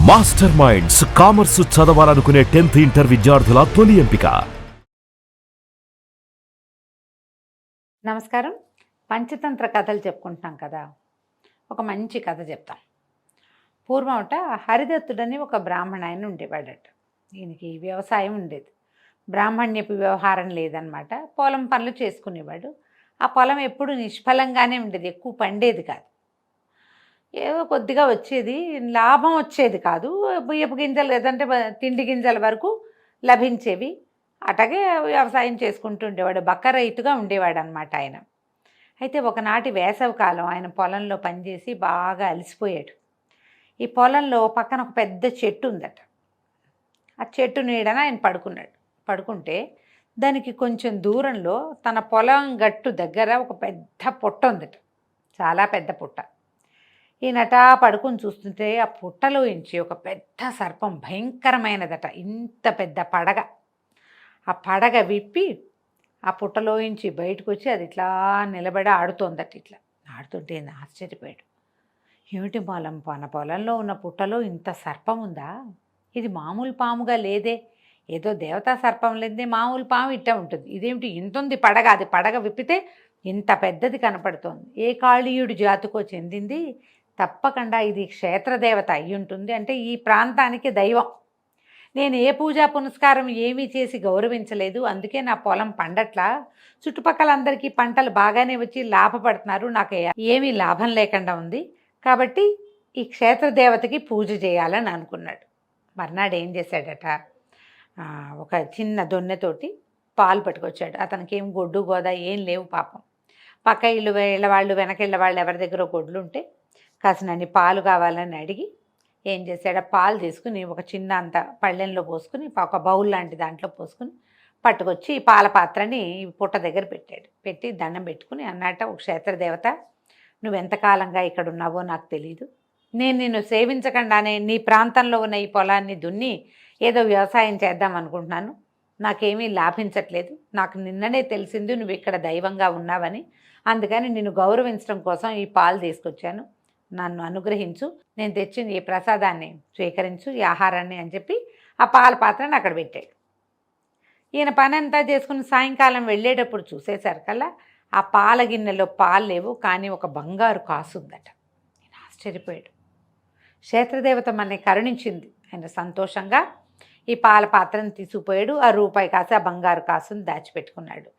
Master minds commerce చదవాలనుకునే 10th inter విద్యార్థుల తొలి ఎంపిక. నమస్కారం. పంచతంత్ర కథలు చెప్పుకుంటున్నాం కదా, ఒక మంచి కథ చెప్తాం. పూర్వమట హరిదత్తుడని ఒక బ్రాహ్మణ ఆయన ఉండేవాడట. ఈయనకి వ్యవసాయం ఉండేది, బ్రాహ్మణ్యపు వ్యవహారం లేదనమాట. పొలం పనులు చేసుకునేవాడు. ఆ పొలం ఎప్పుడు నిష్ఫలంగానే ఉండేది, ఎక్కువ పండేది కాదు. ఏదో కొద్దిగా వచ్చేది, లాభం వచ్చేది కాదు. బియ్యపు గింజలు లేదంటే తిండి గింజల వరకు లభించేవి. అట్లాగే వ్యవసాయం చేసుకుంటూ ఉండేవాడు, బక్క రైతుగా ఉండేవాడు అనమాట ఆయన. అయితే ఒకనాటి వేసవి కాలం ఆయన పొలంలో పనిచేసి బాగా అలసిపోయాడు. ఈ పొలంలో పక్కన ఒక పెద్ద చెట్టు ఉందట. ఆ చెట్టు నీడన ఆయన పడుకుంటే దానికి కొంచెం దూరంలో తన పొలం గట్టు దగ్గర ఒక పెద్ద పుట్ట ఉందట, చాలా పెద్ద పుట్ట. ఈయనట పడుకుని చూస్తుంటే ఆ పుట్టలోంచి ఒక పెద్ద సర్పం, భయంకరమైనదట, ఇంత పెద్ద పడగ. ఆ పడగ విప్పి ఆ పుట్టలోంచి బయటకు వచ్చి అది ఇట్లా నిలబడి ఆడుతోందట. ఇట్లా ఆడుతుంటే ఆశ్చర్యపోయాడు. ఏమిటి మన పొలంలో ఉన్న పుట్టలో ఇంత సర్పం ఉందా? ఇది మామూలు పాముగా లేదే, ఏదో దేవతా సర్పం లేదే, మామూలు పాము ఇట్ట ఉంటుంది. ఇదేమిటి ఇంత ఉంది పడగ? అది పడగ విప్పితే ఇంత పెద్దది కనపడుతోంది. ఏ కాళీయుడి జాతికో చెందింది, తప్పకుండా ఇది క్షేత్రదేవత అయి ఉంటుంది. అంటే ఈ ప్రాంతానికి దైవం. నేను ఏ పూజా పునస్కారం ఏమీ చేసి గౌరవించలేదు, అందుకే నా పొలం పండట్లా. చుట్టుపక్కల అందరికీ పంటలు బాగానే వచ్చి లాభపడుతున్నారు, నాకు ఏమీ లాభం లేకుండా ఉంది. కాబట్టి ఈ క్షేత్రదేవతకి పూజ చేయాలని అనుకున్నాడు. మర్నాడు ఏం చేశాడట, ఒక చిన్న దొన్నెతోటి పాలు పట్టుకొచ్చాడు. అతనికి ఏం గొడ్డు గోదా ఏం లేవు పాపం. పక్క ఇళ్ళు ఇళ్ళవాళ్ళు వెనకిళ్ళ వాళ్ళు ఎవరి దగ్గర గొడ్లు ఉంటే కాసినన్ని పాలు కావాలని అడిగి ఏం చేశాడు, పాలు తీసుకుని ఒక చిన్న అంత పళ్ళెంలో పోసుకుని ఒక బౌల్ లాంటి దాంట్లో పోసుకుని పట్టుకొచ్చి ఈ పాల పాత్రని పుట్ట దగ్గర పెట్టాడు. పెట్టి దండం పెట్టుకుని అన్నట్ట, ఒక క్షేత్రదేవత, నువ్వెంతకాలంగా ఇక్కడ ఉన్నావో నాకు తెలీదు. నేను నిన్ను సేవించకుండానే నీ ప్రాంతంలో ఉన్న ఈ పొలాన్ని దున్ని ఏదో వ్యవసాయం చేద్దాం అనుకుంటున్నాను. నాకేమీ లాభించట్లేదు. నాకు నిన్ననే తెలిసింది నువ్వు ఇక్కడ దైవంగా ఉన్నావని. అందుకని నిన్ను గౌరవించడం కోసం ఈ పాలు తీసుకొచ్చాను. నన్ను అనుగ్రహించు, నేను తెచ్చిన ఈ ప్రసాదాన్ని స్వీకరించు, ఈ ఆహారాన్ని అని చెప్పి ఆ పాల పాత్రని అక్కడ పెట్టాడు. ఈయన పని అంతా చేసుకుని సాయంకాలం వెళ్ళేటప్పుడు చూసేసరికల్లా ఆ పాల గిన్నెలో పాలు లేవు, కానీ ఒక బంగారు కాసు ఉందట. ఆయన ఆశ్చర్యపోయాడు. క్షేత్రదేవత మనని కరుణించింది. ఆయన సంతోషంగా ఈ పాల పాత్రను తీసుకుపోయాడు. ఆ రూపాయి కాసు, ఆ బంగారు కాసును దాచిపెట్టుకున్నాడు.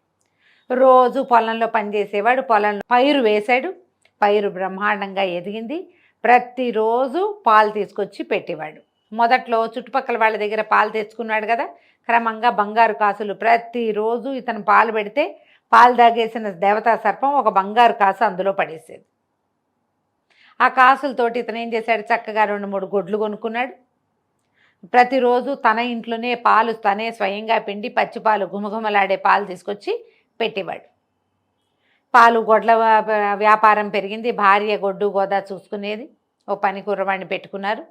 రోజు పొలంలో పనిచేసేవాడు. పొలంలో పైరు వేశాడు. పైరు బ్రహ్మాండంగా ఎదిగింది. ప్రతిరోజు పాలు తీసుకొచ్చి పెట్టేవాడు. మొదట్లో చుట్టుపక్కల వాళ్ళ దగ్గర పాలు తెచ్చుకున్నాడు కదా, క్రమంగా బంగారు కాసులు ప్రతిరోజు ఇతను పాలు పెడితే పాలు తాగేసిన దేవతా సర్పం ఒక బంగారు కాసు అందులో పడేసేది. ఆ కాసులతోటి ఇతను ఏం చేశాడు, చక్కగా 2-3 గొడ్లు కొనుక్కున్నాడు. ప్రతిరోజు తన ఇంట్లోనే పాలు తనే స్వయంగా పిండి పచ్చిపాలు గుమగుమలాడే పాలు తీసుకొచ్చి పెట్టేవాడు. పాలు గొడ్ల వ్యాపారం పెరిగింది. భార్య గొడ్డు గోదా చూసుకునేది. ఓ పని కుర్రవాడిని పెట్టుకున్నారు.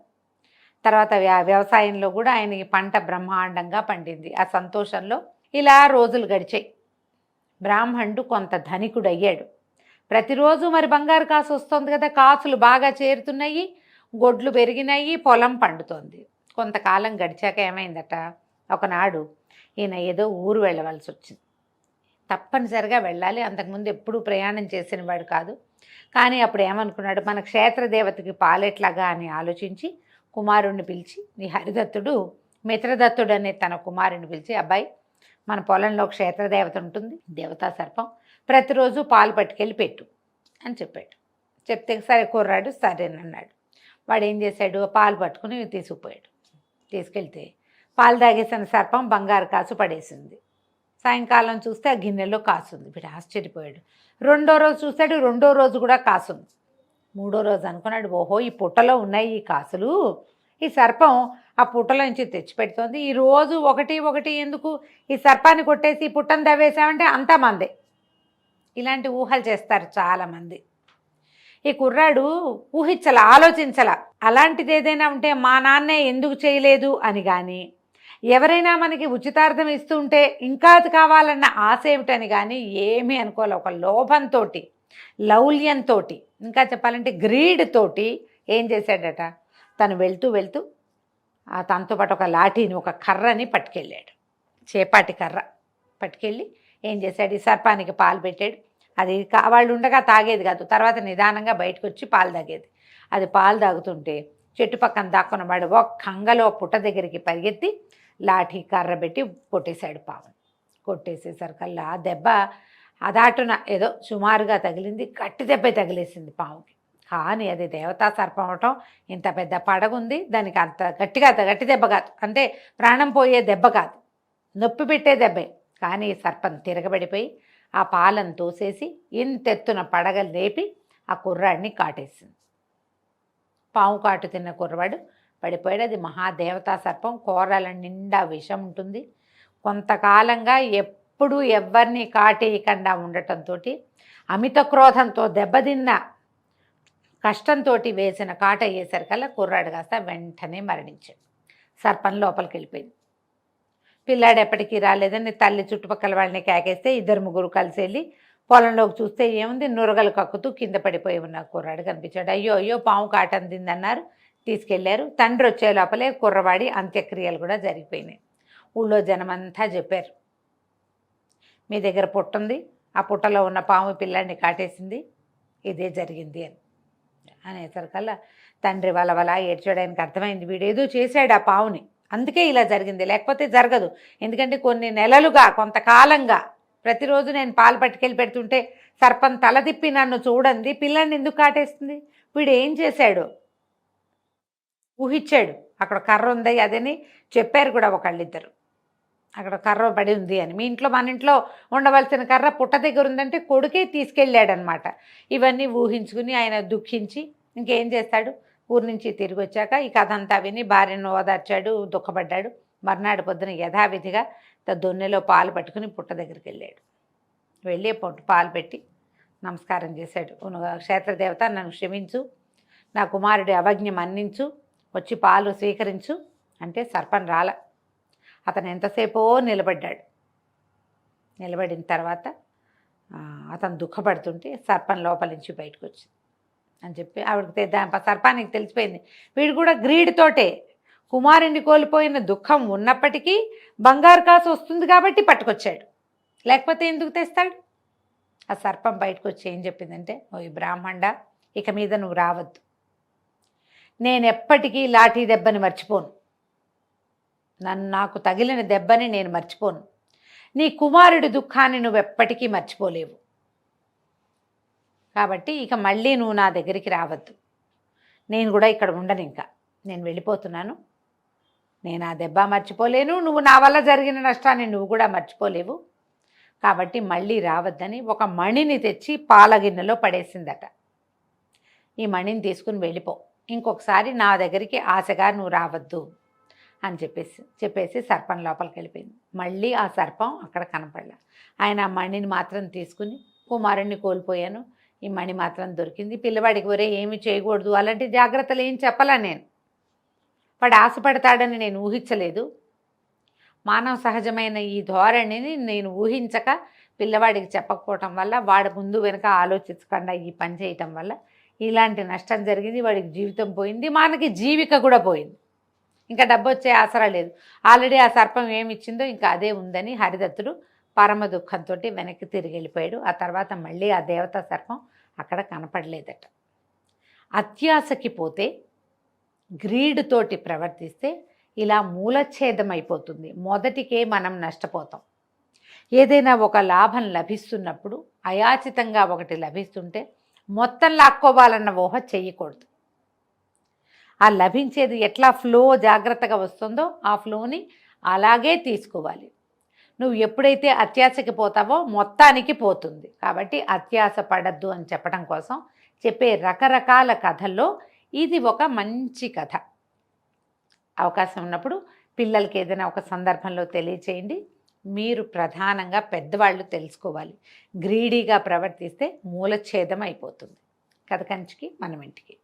తర్వాత వ్యవసాయంలో కూడా ఆయనకి పంట బ్రహ్మాండంగా పండింది. ఆ సంతోషంలో ఇలా రోజులు గడిచాయి. బ్రాహ్మణుడు కొంత ధనికుడు అయ్యాడు. ప్రతిరోజు మరి బంగారు కాసు వస్తుంది కదా, కాసులు బాగా చేరుతున్నాయి, గొడ్లు పెరిగినాయి, పొలం పండుతోంది. కొంతకాలం గడిచాక ఏమైందట, ఒకనాడు ఈయన ఏదో ఊరు వెళ్ళవలసి వచ్చింది. తప్పనిసరిగా వెళ్ళాలి. అంతకుముందు ఎప్పుడూ ప్రయాణం చేసిన వాడు కాదు. కానీ అప్పుడు ఏమనుకున్నాడు, మన క్షేత్రదేవతకి పాలెట్లాగా అని ఆలోచించి కుమారుణ్ణి పిలిచి, ఈ హరిదత్తుడు మిత్రదత్తుడు అనే తన కుమారుని పిలిచి, అబ్బాయి, మన పొలంలో క్షేత్రదేవత ఉంటుంది, దేవతా సర్పం, ప్రతిరోజు పాలు పట్టుకెళ్ళి పెట్టు అని చెప్పాడు. చెప్తే సరే కుర్రాడు సరేనన్నాడు. వాడు ఏం చేశాడు, పాలు పట్టుకుని తీసుకుపోయాడు. తీసుకెళ్తే పాలు తాగేసిన సర్పం బంగారు కాసు పడేసింది. సాయంకాలం చూస్తే ఆ గిన్నెలో కాసుంది. వీడు ఆశ్చర్యపోయాడు. రెండో రోజు చూస్తాడు, రెండో రోజు కూడా కాసుంది. మూడో రోజు అనుకున్నాడు, ఓహో ఈ పుట్టలో ఉన్నాయి ఈ కాసులు, ఈ సర్పం ఆ పుట్టలో నుంచి తెచ్చిపెడుతోంది. ఈ రోజు ఒకటి ఎందుకు, ఈ సర్పాన్ని కొట్టేసి ఈ పుట్టను తవ్వేసామంటే అంతా మందే. ఇలాంటి ఊహలు చేస్తారు చాలామంది. ఈ కుర్రాడు ఊహించాల, ఆలోచించాల. అలాంటిది ఏదైనా ఉంటే మా నాన్నే ఎందుకు చేయలేదు అని, కానీ ఎవరైనా మనకి ఉచితార్థం ఇస్తుంటే ఇంకా అది కావాలన్న ఆశ ఏమిటని కానీ ఏమీ అనుకోవాలి. ఒక లోభంతో, లౌల్యంతో, ఇంకా చెప్పాలంటే గ్రీడ్ తోటి ఏం చేశాడట, తను వెళ్తూ తనతో పాటు ఒక లాఠీని, ఒక కర్రని పట్టుకెళ్ళాడు. చేపాటి కర్ర పట్టుకెళ్ళి ఏం చేశాడు, ఈ సర్పానికి పాలు పెట్టాడు. అది వాళ్ళు ఉండగా తాగేది కాదు, తర్వాత నిదానంగా బయటకు వచ్చి పాలు తాగేది. అది పాలు తాగుతుంటే చెట్టు పక్కన దాక్కున్నవాడు ఒక్క కంగలో పుట్ట దగ్గరికి పరిగెత్తి లాఠీ కర్ర పెట్టి కొట్టేశాడు పావుని. కొట్టేసేసరికల్లా ఆ దెబ్బ అదాటున ఏదో సుమారుగా తగిలింది, గట్టి దెబ్బ తగిలేసింది పావుకి. కానీ అది దేవతా సర్పం అవటం, ఇంత పెద్ద పడగుంది, దానికి అంత గట్టి దెబ్బ కాదు, అంటే ప్రాణం పోయే దెబ్బ కాదు, నొప్పి పెట్టే దెబ్బే. కానీ సర్పం తిరగబడిపోయి ఆ పాలను తోసేసి ఇంతెత్తున పడగ లేపి ఆ కుర్రాడిని కాటేసింది. పాము కాటు తిన్న కుర్రవాడు పడిపోయాడు. అది మహాదేవతా సర్పం, కూరల నిండా విషం ఉంటుంది. కొంతకాలంగా ఎప్పుడూ ఎవరిని కాటేయకుండా ఉండటంతో అమిత క్రోధంతో దెబ్బతిన్న కష్టంతో వేసిన కాట అయ్యేసరికల్లా కుర్రాడు కాస్త వెంటనే మరణించాడు. సర్పం లోపలికి వెళ్ళిపోయింది. పిల్లాడు ఎప్పటికీ రాలేదని తల్లి చుట్టుపక్కల వాళ్ళని కేకేస్తే 2-3 కలిసి వెళ్ళి పొలంలోకి చూస్తే ఏముంది, నురగలు కక్కుతూ కింద పడిపోయి ఉన్న కుర్రాడు కనిపించాడు. అయ్యో పాము కాటందిందన్నారు, తీసుకెళ్లారు. తండ్రి వచ్చే లోపలే కుర్రవాడి అంత్యక్రియలు కూడా జరిగిపోయినాయి. ఊళ్ళో జనమంతా చెప్పారు, మీ దగ్గర పుట్ట ఉంది, ఆ పుట్టలో ఉన్న పాము పిల్లాడిని కాటేసింది, ఇదే జరిగింది అని అనేసరికల్లా తండ్రి వలవల ఏడ్చడానికి అర్థమైంది, వీడేదో చేశాడు ఆ పావుని, అందుకే ఇలా జరిగింది, లేకపోతే జరగదు. ఎందుకంటే కొన్ని నెలలుగా, కొంతకాలంగా ప్రతిరోజు నేను పాలు పట్టుకెళ్ళి పెడుతుంటే సర్పం తల తిప్పి నన్ను చూడండి, పిల్లాడిని ఎందుకు కాటేస్తుంది, వీడు ఏం చేశాడు ఊహించాడు. అక్కడ కర్ర ఉంది అదని చెప్పారు కూడా ఒకళ్ళిద్దరు, అక్కడ కర్ర పడి ఉంది అని. మీ ఇంట్లో, మన ఇంట్లో ఉండవలసిన కర్ర పుట్ట దగ్గర ఉందంటే కొడుకే తీసుకెళ్ళాడనమాట. ఇవన్నీ ఊహించుకుని ఆయన దుఃఖించి ఇంకేం చేస్తాడు, ఊరి నుంచి తిరిగి వచ్చాక ఈ కథ అంతా విని భార్యను ఓదార్చాడు, దుఃఖపడ్డాడు. మర్నాడు పొద్దున యథావిధిగా దొన్నెలో పాలు పట్టుకుని పుట్ట దగ్గరికి వెళ్ళాడు. వెళ్ళి పాలు పెట్టి నమస్కారం చేశాడు. క్షేత్రదేవత, నన్ను క్షమించు, నా కుమారుడి అవజ్ఞ మన్నించు, వచ్చి పాలు స్వీకరించు అంటే సర్పం రాల. అతను ఎంతసేపో నిలబడ్డాడు. నిలబడిన తర్వాత అతను దుఃఖపడుతుంటే సర్పం లోపల నుంచి బయటకు వచ్చింది అని చెప్పి ఆవిడకి సర్పానికి తెలిసిపోయింది. వీడు కూడా గ్రీడ్తోటే కుమారుణ్ణి కోల్పోయిన దుఃఖం ఉన్నప్పటికీ బంగారు కాసు వస్తుంది కాబట్టి పట్టుకొచ్చాడు, లేకపోతే ఎందుకు తెస్తాడు. ఆ సర్పం బయటకు వచ్చి ఏం చెప్పిందంటే, ఓ బ్రాహ్మణ, ఇక మీద నువ్వు రావద్దు, నేను ఎప్పటికీ లాఠీ దెబ్బని మర్చిపోను, నాకు తగిలిన దెబ్బని నేను మర్చిపోను, నీ కుమారుడి దుఃఖాన్ని నువ్వు ఎప్పటికీ మర్చిపోలేవు, కాబట్టి ఇక మళ్ళీ నువ్వు నా దగ్గరికి రావద్దు, నేను కూడా ఇక్కడ ఉండను, ఇంకా నేను వెళ్ళిపోతున్నాను, నేను ఆ దెబ్బ మర్చిపోలేను, నువ్వు నా వల్ల జరిగిన నష్టాన్ని నువ్వు కూడా మర్చిపోలేవు, కాబట్టి మళ్ళీ రావద్దని ఒక మణిని తెచ్చి పాలగిన్నెలో పడేసిందట. ఈ మణిని తీసుకుని వెళ్ళిపో, ఇంకొకసారి నా దగ్గరికి ఆశగా నువ్వు రావద్దు అని చెప్పేసి సర్పం లోపలికి వెళ్ళిపోయింది. మళ్ళీ ఆ సర్పం అక్కడ కనపడలే. ఆయన ఆ మణిని మాత్రం తీసుకుని, కుమారుణ్ణి కోల్పోయాను, ఈ మణి మాత్రం దొరికింది, పిల్లవాడికి ఒరే ఏమి చేయకూడదు, అలాంటి జాగ్రత్తలు ఏం చెప్పలా, నేను వాడు ఆశపడతాడని నేను ఊహించలేదు, మానవ సహజమైన ఈ ధోరణిని నేను ఊహించక పిల్లవాడికి చెప్పకపోవటం వల్ల, వాడు ముందు వెనుక ఆలోచించకుండా ఈ పని చేయటం వల్ల ఇలాంటి నష్టం జరిగింది, వాడికి జీవితం పోయింది, మనకి జీవిక కూడా పోయింది, ఇంకా డబ్బు వచ్చే ఆసరా లేదు, ఆల్రెడీ ఆ సర్పం ఏమిచ్చిందో ఇంకా అదే ఉందని హరిదత్తుడు పరమ దుఃఖంతో వెనక్కి తిరిగి వెళ్ళిపోయాడు. ఆ తర్వాత మళ్ళీ ఆ దేవతా సర్పం అక్కడ కనపడలేదట. అత్యాశకి పోతే, గ్రీడ్తోటి ప్రవర్తిస్తే ఇలా మూలఛేదం అయిపోతుంది. మొదటికే మనం నష్టపోతాం. ఏదైనా ఒక లాభం లభిస్తున్నప్పుడు అయాచితంగా ఒకటి లభిస్తుంటే మొత్తం లాక్కోవాలన్న ఊహ చెయ్యకూడదు. ఆ లభించేది ఎట్లా ఫ్లో జాగ్రత్తగా వస్తుందో ఆ ఫ్లోని అలాగే తీసుకోవాలి. నువ్వు ఎప్పుడైతే అత్యాశకి పోతావో మొత్తానికి పోతుంది. కాబట్టి అత్యాశ పడద్దు అని చెప్పడం కోసం చెప్పే రకరకాల కథల్లో ఇది ఒక మంచి కథ. అవకాశం ఉన్నప్పుడు పిల్లలకి ఏదైనా ఒక సందర్భంలో తెలియచేయండి. మీరు ప్రధానంగా పెద్దవాళ్ళు తెలుసుకోవాలి. గ్రీడీగా ప్రవర్తిస్తే మూలఛేదం అయిపోతుంది. కథ కంచికి మనం ఇంటికి.